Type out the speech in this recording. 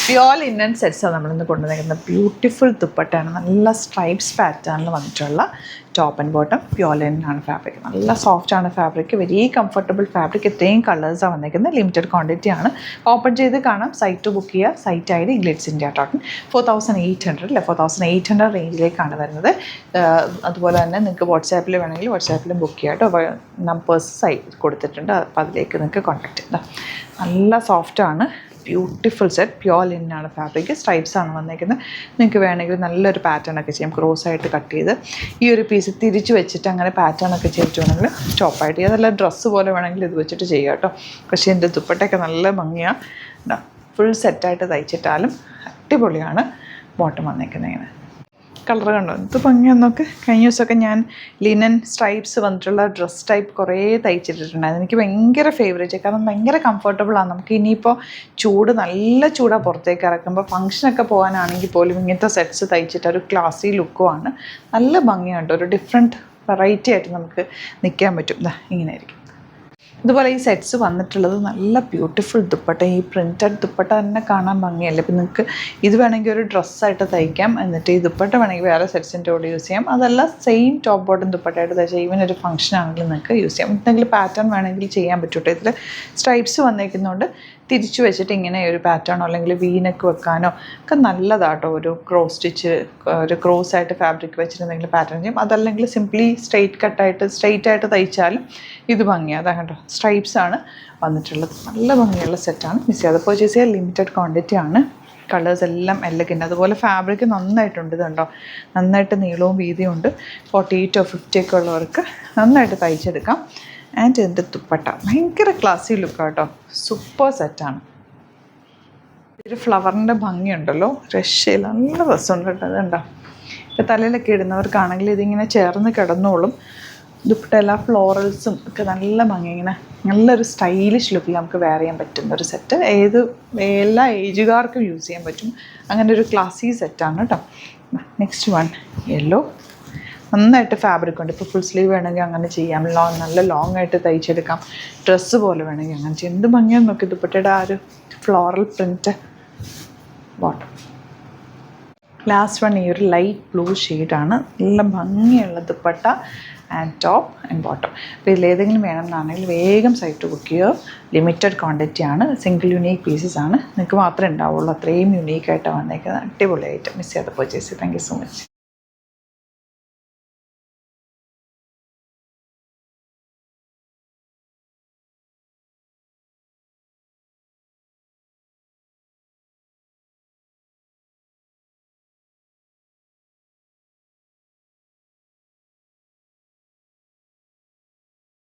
Pure linen സെറ്റ്സാണ് നമ്മളിന്ന് കൊണ്ടുവന്നിരിക്കുന്നത്. Beautiful ദുപ്പട്ടയാണ്. നല്ല സ്ട്രൈപ്സ് പാറ്റേണിൽ വന്നിട്ടുള്ള top and bottom pure linen ആണ് ഫാബ്രിക്. നല്ല സോഫ്റ്റ് ആണ് ഫാബ്രിക്, വെരി കംഫർട്ടബിൾ ഫാബ്രിക്. ഇത്രയും കളേഴ്സാണ് വന്നിരിക്കുന്നത്. ലിമിറ്റഡ് ക്വാണ്ടിറ്റി ആണ്. ഓപ്പൺ ചെയ്ത് കാണാം. സൈറ്റ് ബുക്ക് ചെയ്യുക. Site I D Glitz India .in. 4800 അല്ലേ, 4800 റേഞ്ചിലേക്കാണ് വരുന്നത്. അതുപോലെ തന്നെ നിങ്ങൾക്ക് വാട്സാപ്പിൽ വേണമെങ്കിൽ വാട്സാപ്പിലും ബുക്ക് ചെയ്യാം കേട്ടോ. നമ്പേഴ്സ് സൈറ്റ് കൊടുത്തിട്ടുണ്ട്, അപ്പോൾ അതിലേക്ക് നിങ്ങൾക്ക് കോൺടാക്ട് ചെയ്യാം. നല്ല സോഫ്റ്റാണ്, ബ്യൂട്ടിഫുൾ സെറ്റ്. പ്യുവർ ലിനാണ് ഫാബ്രിക്. സ്ട്രൈപ്സ് ആണ് വന്നിരിക്കുന്നത്. നിങ്ങൾക്ക് വേണമെങ്കിൽ നല്ലൊരു പാറ്റേൺ ഒക്കെ ചെയ്യാം. ക്രോസ് ആയിട്ട് കട്ട് ചെയ്ത് ഈ ഒരു പീസ് തിരിച്ച് വെച്ചിട്ട് അങ്ങനെ പാറ്റേൺ ഒക്കെ ചെയ്തിട്ട് വേണമെങ്കിൽ ടോപ്പായിട്ട് ചെയ്യാം. അതല്ല ഡ്രസ്സ് പോലെ വേണമെങ്കിൽ ഇത് വെച്ചിട്ട് ചെയ്യാം കേട്ടോ. പക്ഷേ എൻ്റെ ദുപ്പട്ടയൊക്കെ നല്ല ഭംഗിയാണ്. ഫുൾ സെറ്റായിട്ട് തയ്ച്ചിട്ടാലും അടിപൊളിയാണ്. ബോട്ടം വന്നേക്കുന്നത് ഇങ്ങനെ കളർ കണ്ടോ, ഇത് ഭംഗിയാന്നൊക്കെ. കഴിഞ്ഞ ദിവസമൊക്കെ ഞാൻ ലിനൻ സ്ട്രൈപ്സ് വന്നിട്ടുള്ള ഡ്രസ് ടൈപ്പ് കുറേ തയ്ച്ചിട്ടിട്ടുണ്ടായിരുന്നു. എനിക്ക് ഭയങ്കര ഫേവറേറ്റ്, കാരണം ഭയങ്കര കംഫർട്ടബിളാണ്. നമുക്ക് ഇനിയിപ്പോൾ നല്ല ചൂടാണ് പുറത്തേക്ക് ഇറക്കുമ്പോൾ. ഫംഗ്ഷനൊക്കെ പോകാനാണെങ്കിൽ പോലും ഇങ്ങനത്തെ സെറ്റ്സ് തയ്ച്ചിട്ട് ഒരു ക്ലാസി ലുക്കുമാണ്. നല്ല ഭംഗിയുണ്ട്. ഒരു ഡിഫറെൻറ്റ് വെറൈറ്റി ആയിട്ട് നമുക്ക് നിൽക്കാൻ പറ്റും. ഇങ്ങനെ ആയിരിക്കും. ഇതുപോലെ ഈ സെറ്റ്സ് വന്നിട്ടുള്ളത് നല്ല ബ്യൂട്ടിഫുൾ ദുപ്പട്ട. ഈ പ്രിൻറ്റഡ് ദുപ്പട്ട തന്നെ കാണാൻ ഭംഗിയല്ലേ. ഇപ്പം നിങ്ങൾക്ക് ഇത് വേണമെങ്കിൽ ഒരു ഡ്രസ്സായിട്ട് തയ്ക്കാം. എന്നിട്ട് ഈ ദുപ്പട്ട വേണമെങ്കിൽ വേറെ സെറ്റ്സിൻ്റെ കൂടെ യൂസ് ചെയ്യാം. അതല്ല സെയിം ടോപ്പ് ബോട്ടം ദുപ്പട്ടയായിട്ട് തയ്ച്ചാൽ ഈവൻ ഒരു ഫംഗ്ഷൻ ആണെങ്കിലും നിങ്ങൾക്ക് യൂസ് ചെയ്യാം. എന്തെങ്കിലും പാറ്റേൺ വേണമെങ്കിൽ ചെയ്യാൻ പറ്റൂട്ടോ. ഇതിൽ സ്ട്രൈപ്സ് വന്നേക്കുന്നതുകൊണ്ട് തിരിച്ചു വെച്ചിട്ട് ഇങ്ങനെ ഒരു പാറ്റേണോ അല്ലെങ്കിൽ വീനക്ക് വെക്കാനോ ഒക്കെ നല്ലതാട്ടോ. ഒരു ക്രോസ് സ്റ്റിച്ച്, ഒരു ക്രോസ് ആയിട്ട് ഫാബ്രിക് വെച്ചിട്ട് എന്തെങ്കിലും പാറ്റേൺ ചെയ്യും. അതല്ലെങ്കിൽ സിംപ്ലി സ്ട്രെയിറ്റ് ആയിട്ട് തയ്ച്ചാലും ഇത് ഭംഗിയാണ്. അതാ കണ്ടോ, സ്ട്രൈപ്സ് ആണ് വന്നിട്ടുള്ളത്. നല്ല ഭംഗിയുള്ള സെറ്റാണ്. മിസ് ചെയ്യാതെ പർച്ചേസ് ചെയ്യാൻ. ലിമിറ്റഡ് ക്വാണ്ടിറ്റി ആണ്. കളേഴ്സ് എല്ലാം എല്ലഗൻ്റ്. അതുപോലെ ഫാബ്രിക് നന്നായിട്ടുണ്ട്. ഇതുണ്ടോ, നന്നായിട്ട് നീളവും വീതിയും ഉണ്ട്. 48 or 50 ഒക്കെ ഉള്ളവർക്ക് നന്നായിട്ട് തയ്ച്ചെടുക്കാം. ആൻഡ് ഇതിൻ്റെ ദുപ്പട്ട ഭയങ്കര ക്ലാസി ലുക്കാട്ടോ. സൂപ്പർ സെറ്റാണ്. ഒരു ഫ്ലവറിൻ്റെ ഭംഗിയുണ്ടല്ലോ, രക്ഷയില്ല. നല്ല രസമുണ്ട് കേട്ടോ. അതുണ്ടോ, ഇപ്പോൾ തലയിലൊക്കെ ഇടുന്നവർക്കാണെങ്കിൽ ഇതിങ്ങനെ ചേർന്ന് കിടന്നോളും. ദുപ്പട്ട എല്ലാ ഫ്ലോറൽസും ഒക്കെ നല്ല ഭംഗി. ഇങ്ങനെ നല്ലൊരു സ്റ്റൈലിഷ് ലുക്കിൽ നമുക്ക് വെയർ ചെയ്യാൻ പറ്റുന്ന ഒരു സെറ്റ്. എല്ലാ ഏജുകാർക്കും യൂസ് ചെയ്യാൻ പറ്റും. അങ്ങനെ ഒരു ക്ലാസി സെറ്റാണ് കേട്ടോ. Next one yellow. നന്നായിട്ട് ഫാബ്രിക് ഉണ്ട്. ഇപ്പോൾ ഫുൾ സ്ലീവ് വേണമെങ്കിൽ അങ്ങനെ ചെയ്യാം. നല്ല ലോങ് ആയിട്ട് തയ്ച്ചെടുക്കാം. ഡ്രസ്സ് പോലെ വേണമെങ്കിൽ അങ്ങനെ ചെയ്യാം. എന്ത് ഭംഗിയാന്ന് നോക്കി ദുപ്പട്ടയുടെ ആ ഒരു floral print. Bottom last one ഈ ഒരു ലൈറ്റ് ബ്ലൂ ഷെയ്ഡാണ്. നല്ല ഭംഗിയുള്ള dupatta and top and bottom. അപ്പോൾ ഇതിലേതെങ്കിലും വേണമെന്നാണെങ്കിൽ വേഗം സൈറ്റ് ബുക്ക് ചെയ്യുക. ലിമിറ്റഡ് ക്വാണ്ടിറ്റി ആണ്. സിംഗിൾ യുണീക്ക് പീസസ് ആണ്. നിങ്ങൾക്ക് മാത്രമേ ഉണ്ടാവുള്ളൂ. അത്രയും യുണീക്കായിട്ട് വന്നേക്കുന്നത്. അടിപൊളിയായിട്ട്. മിസ് ചെയ്യാതെ പർച്ചേസ് ചെയ്ത്. Thank you so much.